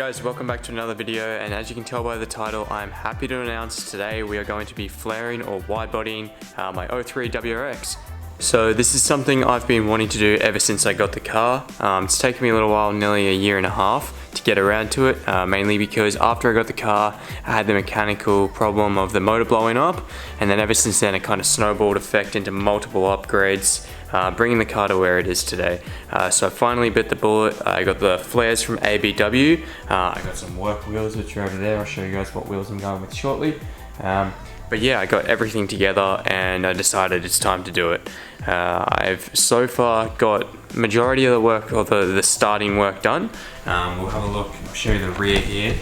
guys, welcome back to another video, and as you can tell by the title, I'm happy to announce today we are going to be flaring or wide-bodying my 03 WRX. So this is something I've been wanting to do ever since I got the car. It's taken me a little while, nearly a year and a half, to get around to it, mainly because after I got the car, I had the mechanical problem of the motor blowing up, and then ever since then it kind of snowballed effect into multiple upgrades, bringing the car to where it is today. So I finally bit the bullet. I got the flares from ABW. I got some work wheels which are over there. I'll show you guys what wheels I'm going with shortly. But yeah, I got everything together and I decided it's time to do it. I've so far got majority of the work, or the starting work done. We'll have a look, I'll show you the rear here.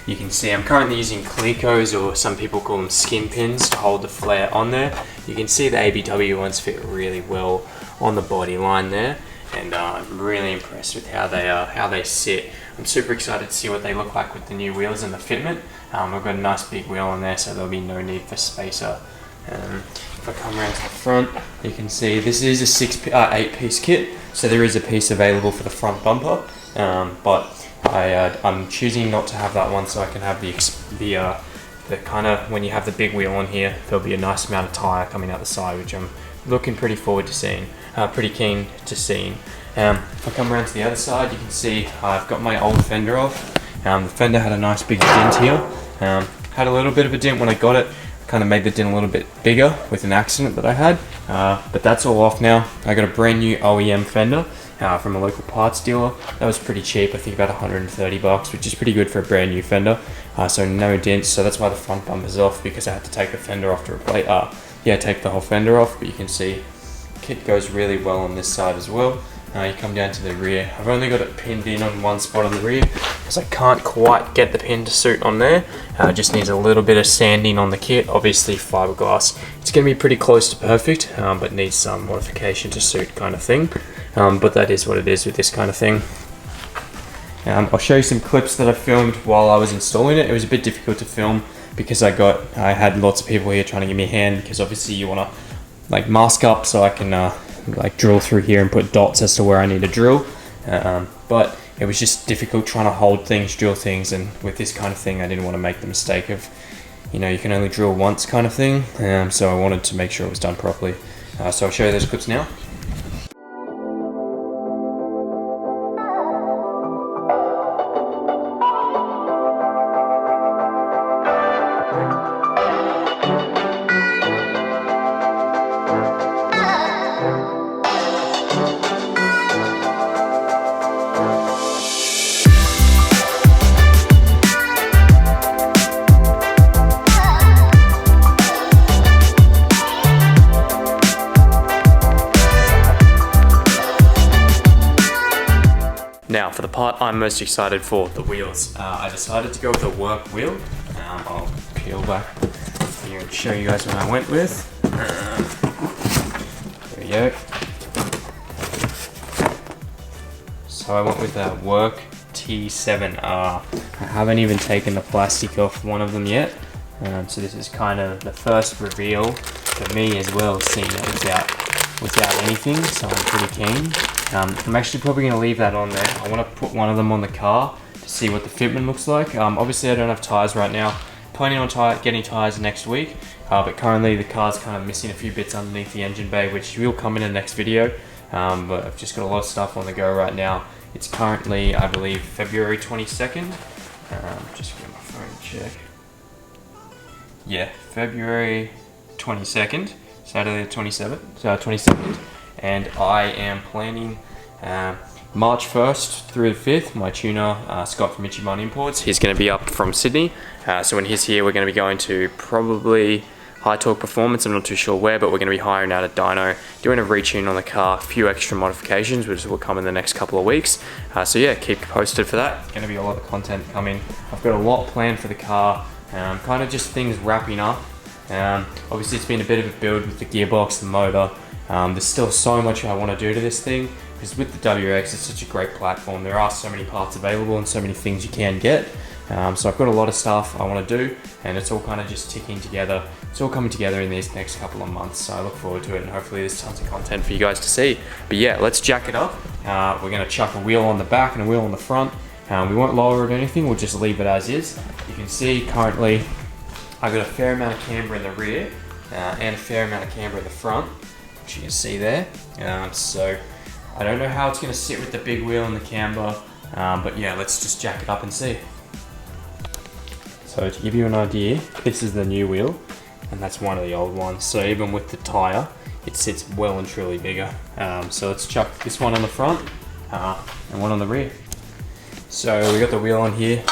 You can see I'm currently using Clecos, or some people call them skin pins, to hold the flare on there. You can see the ABW ones fit really well on the body line there, and I'm really impressed with how they sit. I'm super excited to see what they look like with the new wheels and the fitment. We've got a nice big wheel on there, so there'll be no need for spacer. If I come around to the front, you can see this is a 8-piece kit, so there is a piece available for the front bumper, but I'm choosing not to have that one, so I can have the kind of, when you have the big wheel on here, there'll be a nice amount of tyre coming out the side, which I'm looking pretty forward to seeing, pretty keen to seeing. If I come around to the other side, you can see I've got my old fender off. The fender had a nice big dent here. Had a little bit of a dent when I got it. Kind of made the dent a little bit bigger with an accident that I had, but that's all off now. I got a brand new OEM fender from a local parts dealer. That was pretty cheap, I think about 130 bucks, which is pretty good for a brand new fender. So no dents, so that's why the front bumper's off, because I had to take the fender off to replace, take the whole fender off. But you can see kit goes really well on this side as well. You come down to the rear. I've only got it pinned in on one spot on the rear because I can't quite get the pin to suit on there. It just needs a little bit of sanding on the kit. Obviously fiberglass, it's going to be pretty close to perfect, but needs some modification to suit, kind of thing. But that is what it is with this kind of thing. I'll show you some clips that I filmed while I was installing it. It was a bit difficult to film because I had lots of people here trying to give me a hand, because obviously you want to like mask up so I can like drill through here and put dots as to where I need to drill, but it was just difficult trying to hold things, drill things, and with this kind of thing I didn't want to make the mistake of, you can only drill once kind of thing, so I wanted to make sure it was done properly. So I'll show you those clips now. Now for the part I'm most excited for, the wheels. I decided to go with a work wheel. I'll peel back here and show you guys what I went with. There we go. So I went with a work T7R. I haven't even taken the plastic off one of them yet. So this is kind of the first reveal for me as well, seeing it without anything, so I'm pretty keen. I'm actually probably going to leave that on there. I want to put one of them on the car to see what the fitment looks like. Obviously I don't have tyres right now. Planning on getting tyres next week, but currently the car's kind of missing a few bits underneath the engine bay, which will come in the next video. But I've just got a lot of stuff on the go right now. It's currently, I believe, February 22nd. Just get my phone check. Yeah, February 22nd, Saturday the 22nd. And I am planning March 1st through the 5th. My tuner, Scott from Ichiban Imports, he's going to be up from Sydney. So when he's here, we're going to be going to probably High Torque Performance. I'm not too sure where, but we're going to be hiring out a dyno, doing a retune on the car, a few extra modifications, which will come in the next couple of weeks. So yeah, keep posted for that. It's going to be a lot of content coming. I've got a lot planned for the car, kind of just things wrapping up. Obviously it's been a bit of a build with the gearbox, the motor. There's still so much I want to do to this thing, because with the WRX it's such a great platform. There are so many parts available and so many things you can get. So I've got a lot of stuff I want to do, and it's all kind of just ticking together. It's all coming together in these next couple of months, so I look forward to it, and hopefully there's tons of content for you guys to see. But yeah, let's jack it up. We're going to chuck a wheel on the back and a wheel on the front, We won't lower it or anything, we'll just leave it as is. You can see currently I've got a fair amount of camber in the rear and a fair amount of camber in the front, which you can see there. So I don't know how it's going to sit with the big wheel and the camber, but yeah, let's just jack it up and see. So to give you an idea, this is the new wheel and that's one of the old ones. So even with the tyre, it sits well and truly bigger. So let's chuck this one on the front and one on the rear. So we got the wheel on here.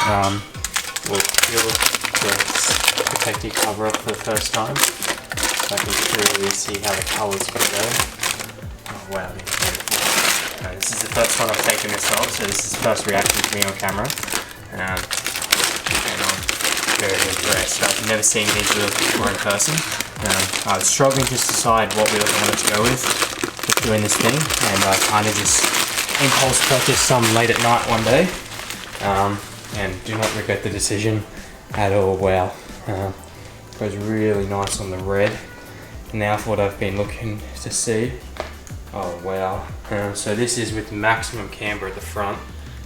We'll peel the protective cover up for the first time, so I can clearly see how the colour's going to go. Oh wow, this is the first time I've taken this off, so this is the first reaction to me on camera. And I'm very impressed. I've never seen these wheels before in person. I was struggling just to decide what wheels I wanted to go with doing this thing, and I kind of just impulse purchased some late at night one day. And do not regret the decision at all. Wow, goes really nice on the red. Now for what I've been looking to see. Oh wow, so this is with maximum camber at the front,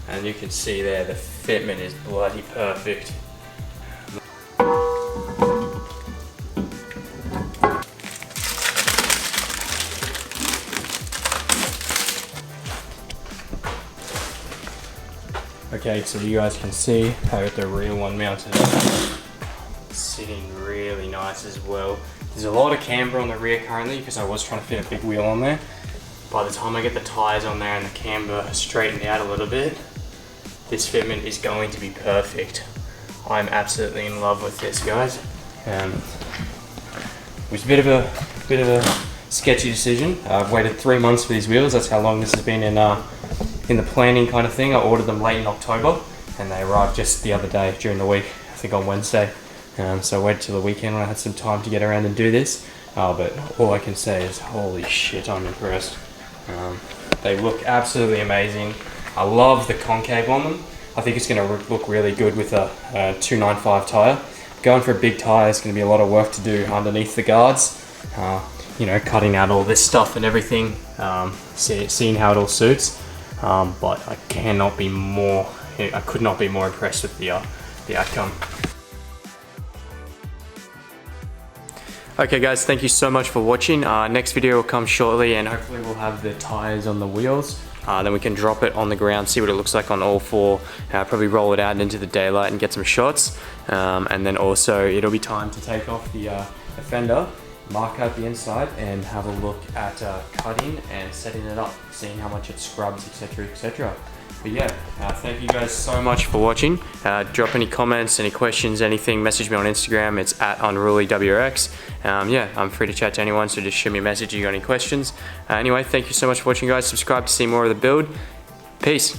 and you can see there the fitment is bloody perfect. Okay, so you guys can see I got the rear one mounted up. Sitting really nice as well. There's a lot of camber on the rear currently because I was trying to fit a big wheel on there. By the time I get the tyres on there and the camber straightened out a little bit, this fitment is going to be perfect. I'm absolutely in love with this, guys. It was a bit of a sketchy decision. I've waited 3 months for these wheels. That's how long this has been in the planning kind of thing. I ordered them late in October and they arrived just the other day during the week, I think on Wednesday. So I waited till the weekend when I had some time to get around and do this. But all I can say is, holy shit, I'm impressed. They look absolutely amazing. I love the concave on them. I think it's going to look really good with a 295 tyre. Going for a big tyre is going to be a lot of work to do underneath the guards. You know, cutting out all this stuff and everything, seeing how it all suits. But I could not be more impressed with the outcome. Okay guys, thank you so much for watching. Next video will come shortly and hopefully we'll have the tires on the wheels. Then we can drop it on the ground, see what it looks like on all four, probably roll it out into the daylight and get some shots. And then also it'll be time to take off the fender, mark out the inside and have a look at cutting and setting it up, seeing how much it scrubs, etc, etc. But yeah, thank you guys so much for watching. Drop any comments, any questions, anything, message me on Instagram. It's at UnrulyWRX. Yeah, I'm free to chat to anyone, so just shoot me a message if you got any questions. Anyway, thank you so much for watching guys. Subscribe to see more of the build. Peace.